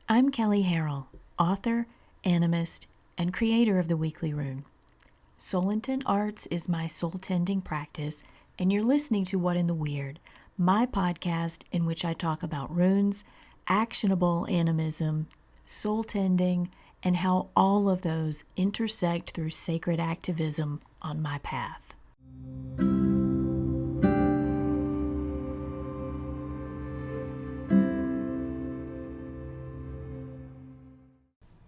I'm Kelly Harrell, author, animist, and creator of the Weekly Rune. Soul Intent Arts is my soul-tending practice, and you're listening to What in the Weird, my podcast in which I talk about runes, actionable animism, soul-tending, and how all of those intersect through sacred activism on my path.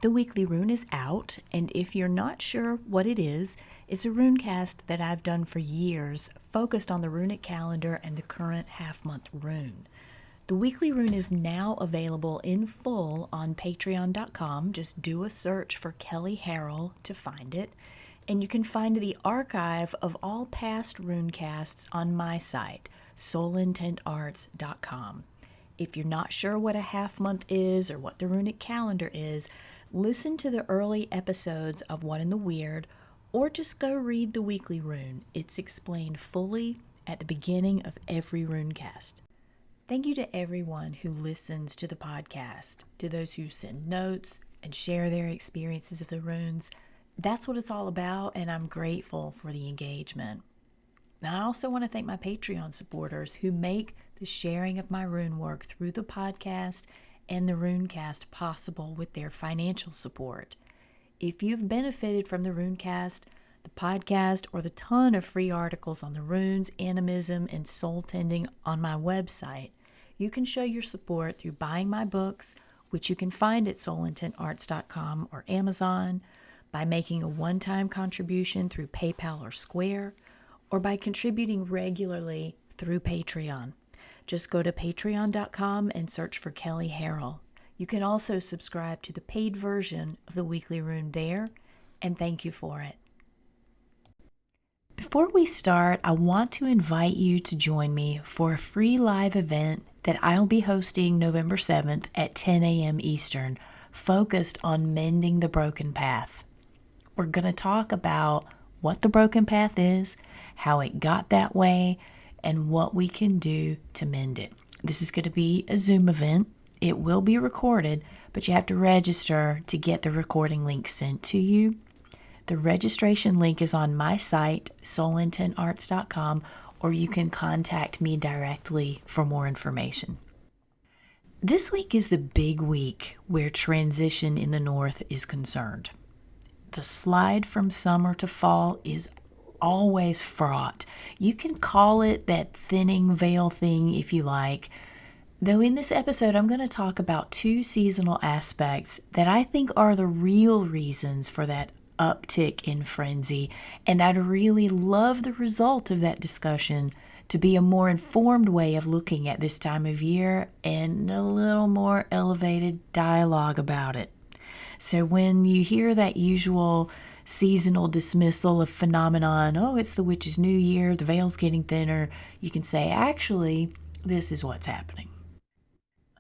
The Weekly Rune is out, and if you're not sure what it is, it's a runecast that I've done for years, focused on the runic calendar and the current half-month rune. The Weekly Rune is now available in full on patreon.com. Just do a search for Kelly Harrell to find it, and you can find the archive of all past runecasts on my site, soulintentarts.com. If you're not sure what a half-month is or what the runic calendar is, listen to the early episodes of What in the Weird, or just go read the Weekly Rune. It's explained fully at the beginning of every runecast. Thank you to everyone who listens to the podcast, to those who send notes and share their experiences of the runes. That's what it's all about, and I'm grateful for the engagement. And I also want to thank my Patreon supporters who make the sharing of my rune work through the podcast and the runecast possible with their financial support. If you've benefited from the runecast, the podcast, or the ton of free articles on the runes, animism, and soul tending on my website, you can show your support through buying my books, which you can find at soulintentarts.com or Amazon, by making a one-time contribution through PayPal or Square, or by contributing regularly through Patreon. Just go to patreon.com and search for Kelly Harrell. You can also subscribe to the paid version of the Weekly Rune there, and thank you for it. Before we start, I want to invite you to join me for a free live event that I'll be hosting November 7th at 10 a.m. Eastern, focused on mending the broken path. We're going to talk about what the broken path is, how it got that way, and what we can do to mend it. This is going to be a Zoom event. It will be recorded, but you have to register to get the recording link sent to you. The registration link is on my site, soulintentarts.com, or you can contact me directly for more information. This week is the big week where transition in the North is concerned. The slide from summer to fall is always fraught. You can call it that thinning veil thing if you like. Though in this episode, I'm going to talk about two seasonal aspects that I think are the real reasons for that uptick in frenzy, and I'd really love the result of that discussion to be a more informed way of looking at this time of year and a little more elevated dialogue about it. So when you hear that usual seasonal dismissal of phenomenon, oh, it's the witch's new year, the veil's getting thinner, you can say, actually, this is what's happening.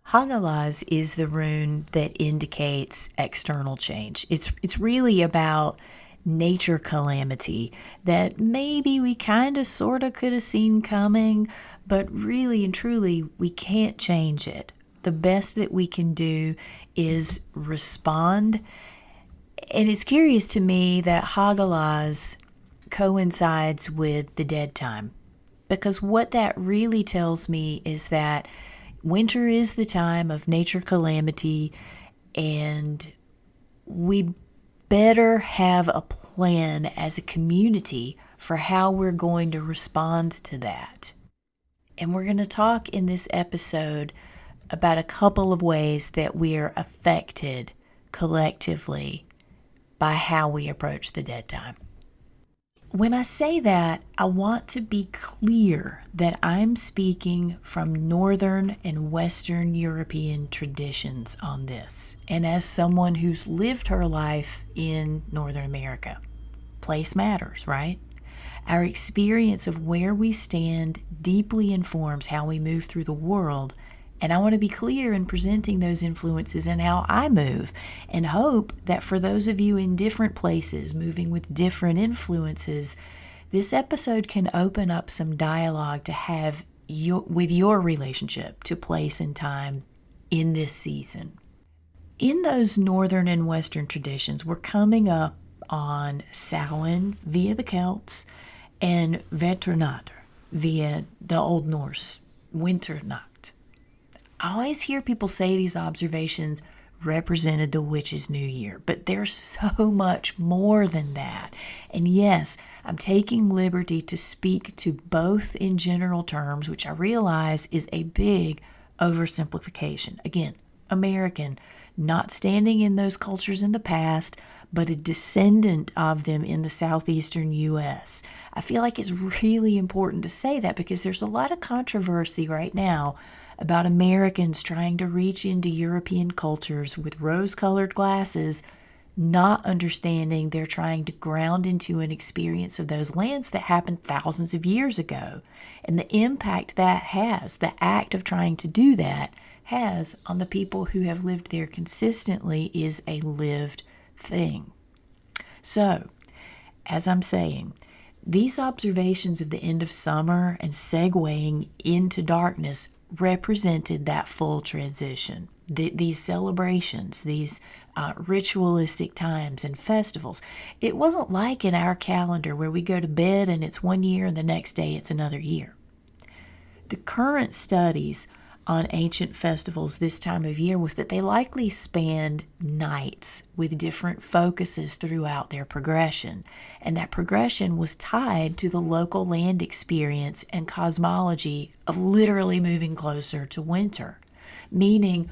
Hagalaz is the rune that indicates external change. It's really about nature calamity that maybe we kind of sort of could have seen coming, but really and truly we can't change it. The best that we can do is respond. And it's curious to me that Hagalaz coincides with the dead time, because what that really tells me is that winter is the time of nature calamity, and we better have a plan as a community for how we're going to respond to that. And we're going to talk in this episode about a couple of ways that we're affected collectively by how we approach the dead time. When I say that, I want to be clear that I'm speaking from Northern and Western European traditions on this, and as someone who's lived her life in Northern America. Place matters, right? Our experience of where we stand deeply informs how we move through the world, and I want to be clear in presenting those influences and how I move, and hope that for those of you in different places moving with different influences, this episode can open up some dialogue to have with your relationship to place and time in this season. In those northern and western traditions, we're coming up on Samhain via the Celts and Veturnatur via the Old Norse Winternacht. I always hear people say these observations represented the witch's new year, but there's so much more than that. And yes, I'm taking liberty to speak to both in general terms, which I realize is a big oversimplification. Again, American, not standing in those cultures in the past, but a descendant of them in the southeastern U.S. I feel like it's really important to say that because there's a lot of controversy right now about Americans trying to reach into European cultures with rose-colored glasses, not understanding they're trying to ground into an experience of those lands that happened thousands of years ago. And the impact that has, the act of trying to do that, has on the people who have lived there consistently is a lived thing. So, as I'm saying, these observations of the end of summer and segueing into darkness represented that full transition. These celebrations, these ritualistic times and festivals. It wasn't like in our calendar where we go to bed and it's one year and the next day it's another year. The current studies on ancient festivals this time of year was that they likely spanned nights with different focuses throughout their progression. And that progression was tied to the local land experience and cosmology of literally moving closer to winter. Meaning,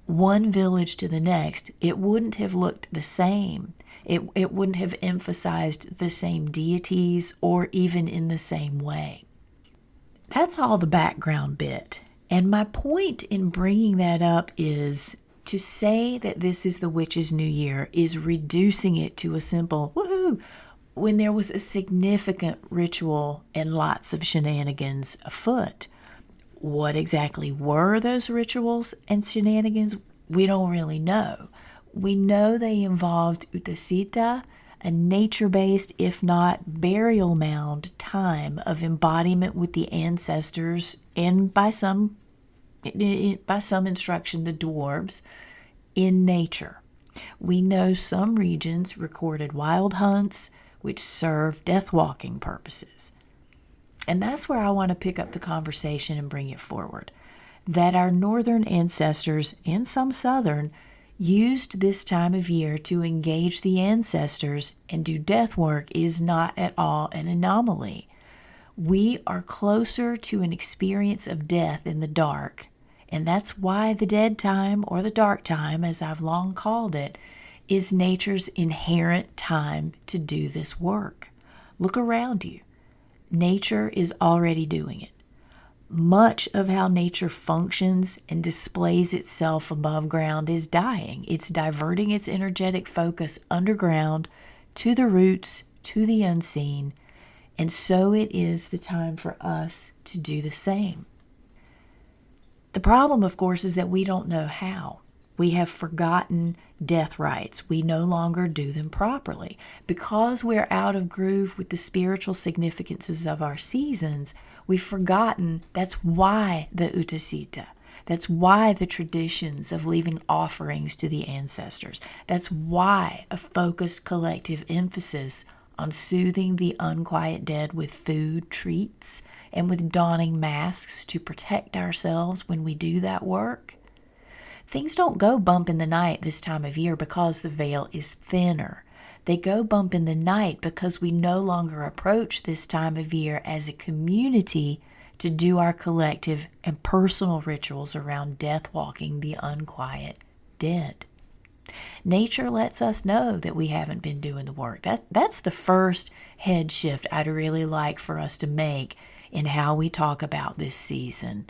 one village to the next, it wouldn't have looked the same. It wouldn't have emphasized the same deities or even in the same way. That's all the background bit. And my point in bringing that up is to say that this is the witch's new year is reducing it to a simple woohoo when there was a significant ritual and lots of shenanigans afoot. What exactly were those rituals and shenanigans? We don't really know. We know they involved utasita, a nature-based, if not burial mound, time of embodiment with the ancestors and by some instruction, the dwarves, in nature. We know some regions recorded wild hunts, which serve death-walking purposes. And that's where I want to pick up the conversation and bring it forward. That our northern ancestors, and some southern, used this time of year to engage the ancestors and do death work is not at all an anomaly. We are closer to an experience of death in the dark, and that's why the dead time, or the dark time, as I've long called it, is nature's inherent time to do this work. Look around you. Nature is already doing it. Much of how nature functions and displays itself above ground is dying. It's diverting its energetic focus underground to the roots, to the unseen, and so it is the time for us to do the same. The problem, of course, is that we don't know how. We have forgotten death rites. We no longer do them properly. Because we're out of groove with the spiritual significances of our seasons, we've forgotten that's why the utasita. That's why the traditions of leaving offerings to the ancestors. That's why a focused collective emphasis on soothing the unquiet dead with food, treats, and with donning masks to protect ourselves when we do that work. Things don't go bump in the night this time of year because the veil is thinner. They go bump in the night because we no longer approach this time of year as a community to do our collective and personal rituals around death walking the unquiet dead. Nature lets us know that we haven't been doing the work. That's the first head shift I'd really like for us to make in how we talk about this season.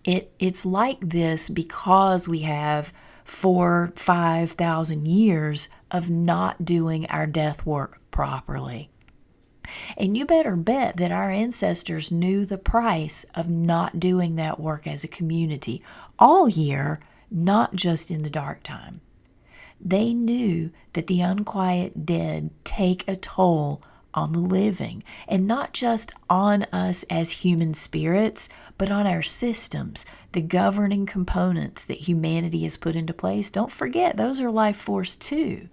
It's like this because we have 4,000-5,000 years of not doing our death work properly. And you better bet that our ancestors knew the price of not doing that work as a community all year, not just in the dark time. They knew that the unquiet dead take a toll on the living, and not just on us as human spirits, but on our systems, the governing components that humanity has put into place. Don't forget, those are life force too.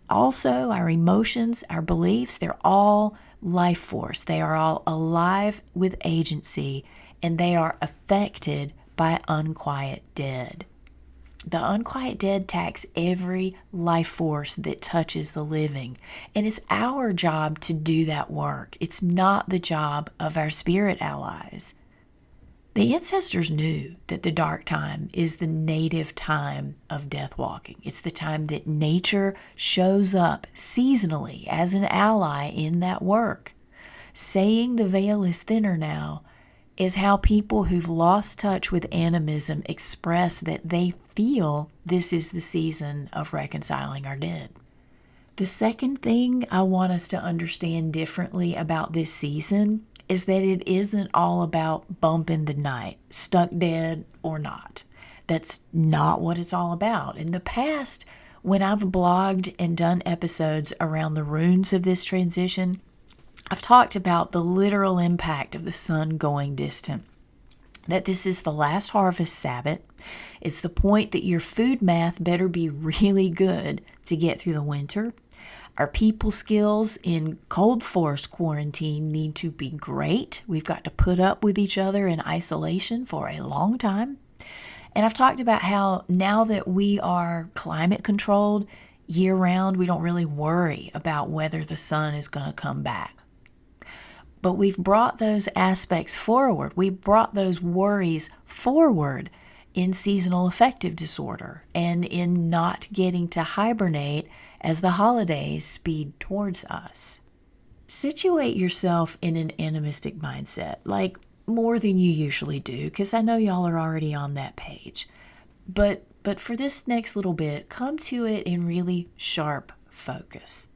Also, our emotions, our beliefs, they're all life force. They are all alive with agency, and they are affected by unquiet dead. The unquiet dead tax every life force that touches the living, and it's our job to do that work. It's not the job of our spirit allies. The ancestors knew that the dark time is the native time of death walking. It's the time that nature shows up seasonally as an ally in that work. Saying the veil is thinner now is how people who've lost touch with animism express that they feel this is the season of reconciling our dead. The second thing I want us to understand differently about this season is that it isn't all about bumping the night, stuck dead or not. That's not what it's all about. In the past, when I've blogged and done episodes around the runes of this transition, I've talked about the literal impact of the sun going distant, that this is the last harvest Sabbath. It's the point that your food math better be really good to get through the winter. Our people skills in cold forced quarantine need to be great. We've got to put up with each other in isolation for a long time. And I've talked about how now that we are climate controlled year round, we don't really worry about whether the sun is going to come back. But we've brought those aspects forward. We brought those worries forward in seasonal affective disorder and in not getting to hibernate as the holidays speed towards us. Situate yourself in an animistic mindset, like more than you usually do, because I know y'all are already on that page. But for this next little bit, come to it in really sharp focus.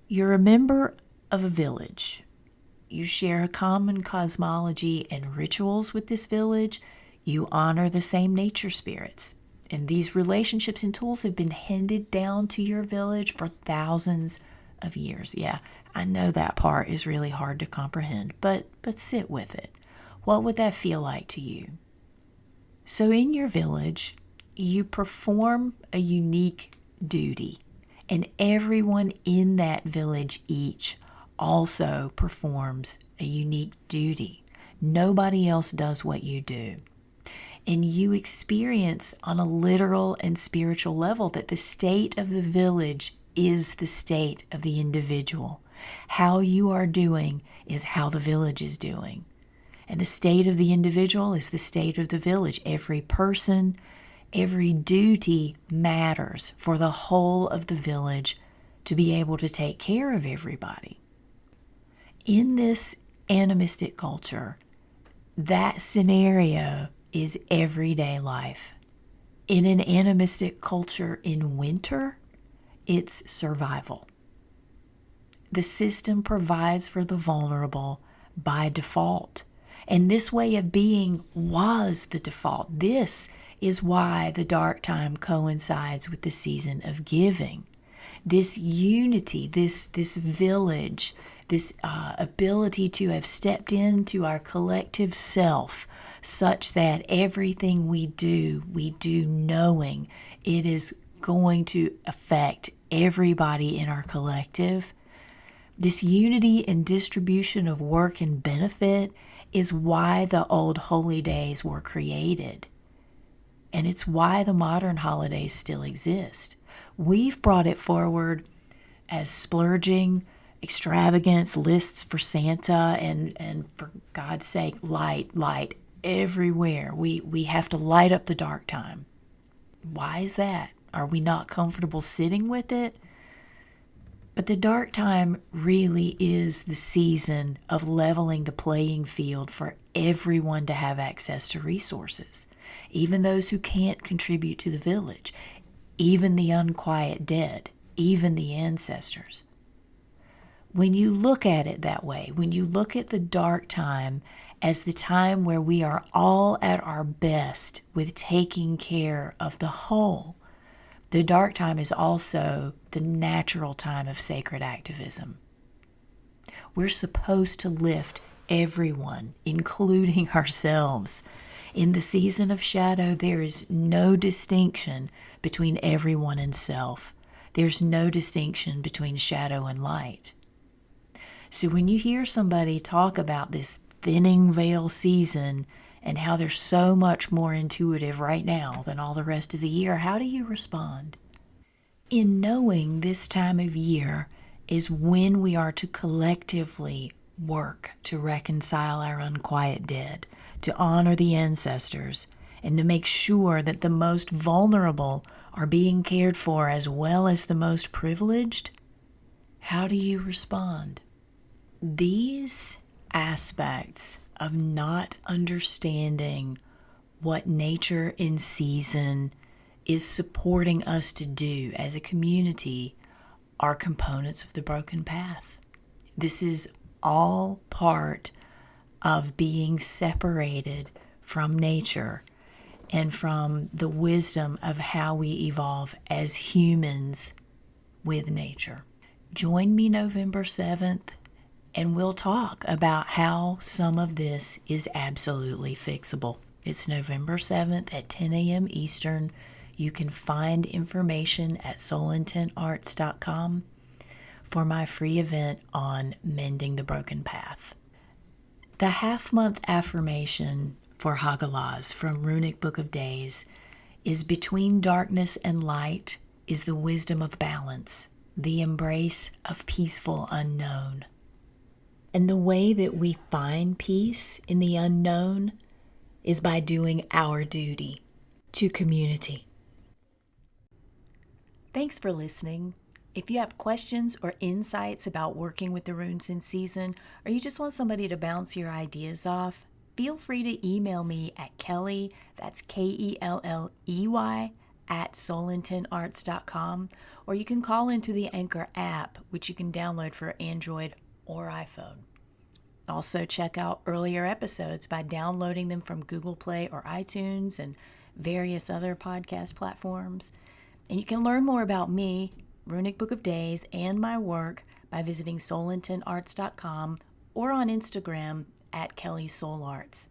You're a member of a village. You share a common cosmology and rituals with this village. You honor the same nature spirits. And these relationships and tools have been handed down to your village for thousands of years. Yeah, I know that part is really hard to comprehend, but sit with it. What would that feel like to you? So in your village, you perform a unique duty, and everyone in that village each also performs a unique duty. Nobody else does what you do. And you experience on a literal and spiritual level that the state of the village is the state of the individual. How you are doing is how the village is doing. And the state of the individual is the state of the village. Every person, every duty matters for the whole of the village to be able to take care of everybody. In this animistic culture, that scenario is everyday life. In an animistic culture in winter, it's survival. The system provides for the vulnerable by default. And this way of being was the default. This is why the dark time coincides with the season of giving. This unity, this village, this ability to have stepped into our collective self such that everything we do knowing it is going to affect everybody in our collective. This unity and distribution of work and benefit is why the old holy days were created. And it's why the modern holidays still exist. We've brought it forward as splurging, extravagance, lists for Santa, and for God's sake, light everywhere. We have to light up the dark time. Why is that? Are we not comfortable sitting with it? But the dark time really is the season of leveling the playing field for everyone to have access to resources, even those who can't contribute to the village, even the unquiet dead, even the ancestors. When you look at it that way, when you look at the dark time as the time where we are all at our best with taking care of the whole, the dark time is also the natural time of sacred activism. We're supposed to lift everyone, including ourselves. In the season of shadow, there is no distinction between everyone and self. There's no distinction between shadow and light. So when you hear somebody talk about this thinning veil season and how they're so much more intuitive right now than all the rest of the year, how do you respond? In knowing this time of year is when we are to collectively work to reconcile our unquiet dead, to honor the ancestors, and to make sure that the most vulnerable are being cared for as well as the most privileged, how do you respond? These aspects of not understanding what nature in season is supporting us to do as a community are components of the broken path. This is all part of being separated from nature and from the wisdom of how we evolve as humans with nature. Join me November 7th, and we'll talk about how some of this is absolutely fixable. It's November 7th at 10 a.m. Eastern. You can find information at soulintentarts.com for my free event on mending the broken path. The half-month affirmation for Hagalaz from Runic Book of Days is between darkness and light is the wisdom of balance, the embrace of peaceful unknown. And the way that we find peace in the unknown is by doing our duty to community. Thanks for listening. If you have questions or insights about working with the runes in season, or you just want somebody to bounce your ideas off, feel free to email me at Kelly, that's Kelley, at soulintentarts.com, or you can call into the Anchor app, which you can download for Android or iPhone. Also, check out earlier episodes by downloading them from Google Play or iTunes and various other podcast platforms. And you can learn more about me, Runic Book of Days, and my work by visiting soulintentarts.com or on Instagram at Kelley Soul Arts.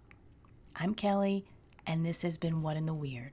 I'm Kelly, and this has been What in the Weird.